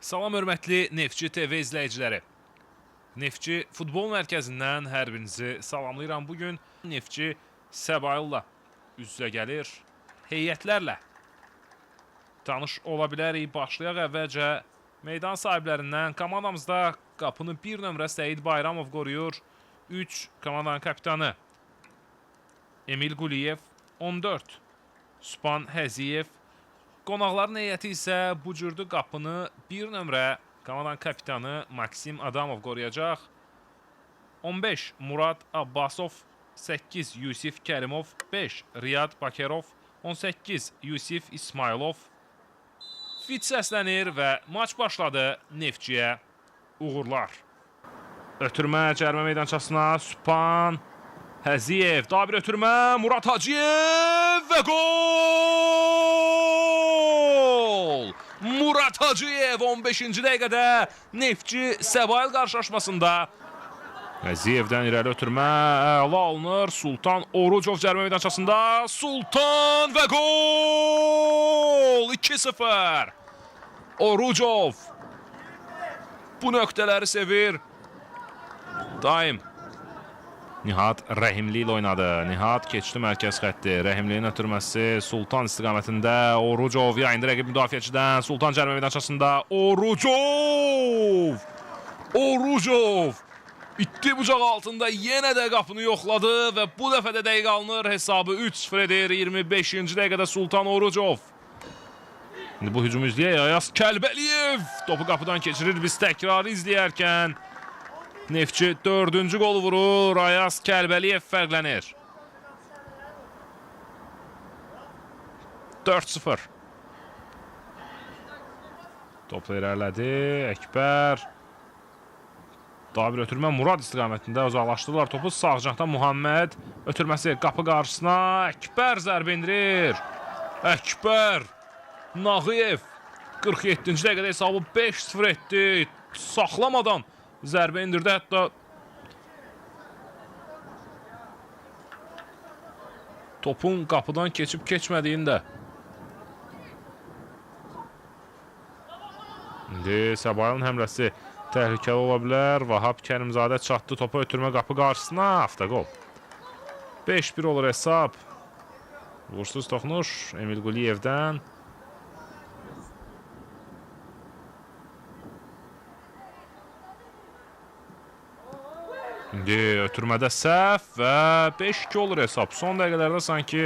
Salam hörmətli Neftçi TV izləyiciləri. Neftçi futbol mərkəzindən hər birinizi salamlayıram. Bugün Neftçi Səbaillə üz-üzə gəlir. Heyətlərlə tanış ola bilərik. Başlayaq əvvəlcə meydan sahiblərindən. Komandamızda qapını 1 nömrə Səyid Bayramov qoruyur. 3 komandanın kapitanı Emil Quliyev. 14 Sübhan Həziyev. Qonaqların heyəti isə bu cürdü qapını 1 nömrə komandanın kapitanı Maksim Adamov qoruyacaq. 15 Murad Abbasov, 8 Yusif Kərimov, 5 Riyad Bakerov, 18 Yusif İsmailov. Fit səslənir və maç başladı. Neftçiyə uğurlar. Ötürmə cərimə meydançasına Sübhan Həziyev. Daha bir ötürmə Murad Hacıyev və gol! Murad Hacıyev 15-ci dəqiqədə Neftçi Səbail qarşılaşmasında. Həziyevdən irəli ötürmə əla alınır. Sultan Orucov cərimə meydançasında. Sultan və gol! 2-0. Orucov bu nöqtələri sevir. Daim Nihat Rəhimli ilə oynadı. Nihat keçdi mərkəz xətti. Rəhimlinin ötürməsi Sultan istiqamətində. Orucov yayındı rəqib müdafiəçidən. Sultan cərimə meydançasında. Orucov! Orucov! İtdi bucaq altında yenə də qapını yoxladı və bu dəfə də dəqiqə alınır. Hesabı 3-0 edir. 25-ci dəqiqədə Sultan Orucov. İndi bu hücumu izləyək. Ayaz Kəlbəliyev topu qapıdan keçirir. Biz təkrarı izləyərkən Neftçi 4-cü qolu vurur. Ayaz Kəlbəliyev fərqlənir. 4-0. Topla irəlilədi. Əkbər. Daha bir ötürmə Murad istiqamətində uzaqlaşdırırlar topu. Sağcaqdan Muhammed. Ötürməsi qapı qarşısına. Əkbər zərbə indirir. Əkbər. Nağıyev. 47-ci dəqiqədə hesabı 5-0 etdi. Saxlamadan zərbə indirdi, hətta topun qapıdan keçib keçmədiyini də. İndi Səbailin həmləsi təhlükəli ola bilər. Vahab Kərimzadə çatdı topa, ötürmə qapı qarşısına. Avtogol. 5-1 olur hesab. Vursuz toxunuş Emil Quliyevdən. İndi ötürmədə səhv və 5-2 olur hesab. Son dəqiqələrdə sanki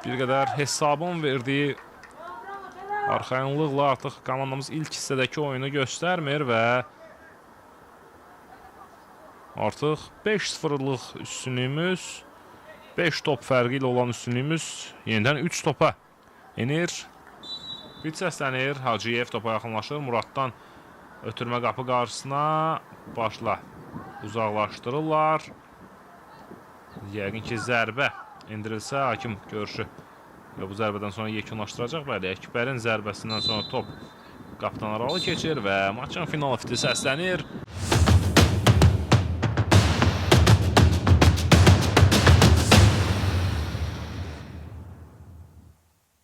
bir qədər hesabın verdiyi arxayınlıqla artıq komandamız ilk hissədəki oyunu göstərmir və artıq 5-0'lıq üstünlüyümüz, 5 top fərqi ilə olan üstünlüyümüz yenidən 3 topa enir. Bit səslənir. Hacıyev topa yaxınlaşır. Muraddan ötürmə qapı qarşısına. Başla uzaqlaşdırırlar. Yəqin ki zərbə indirilsə hakim görüşü və bu zərbədən sonra yekunlaşdıracaq. Bəli, Əkbərin zərbəsindən sonra top qapıdan aralı keçir və maçın final fiti səslənir.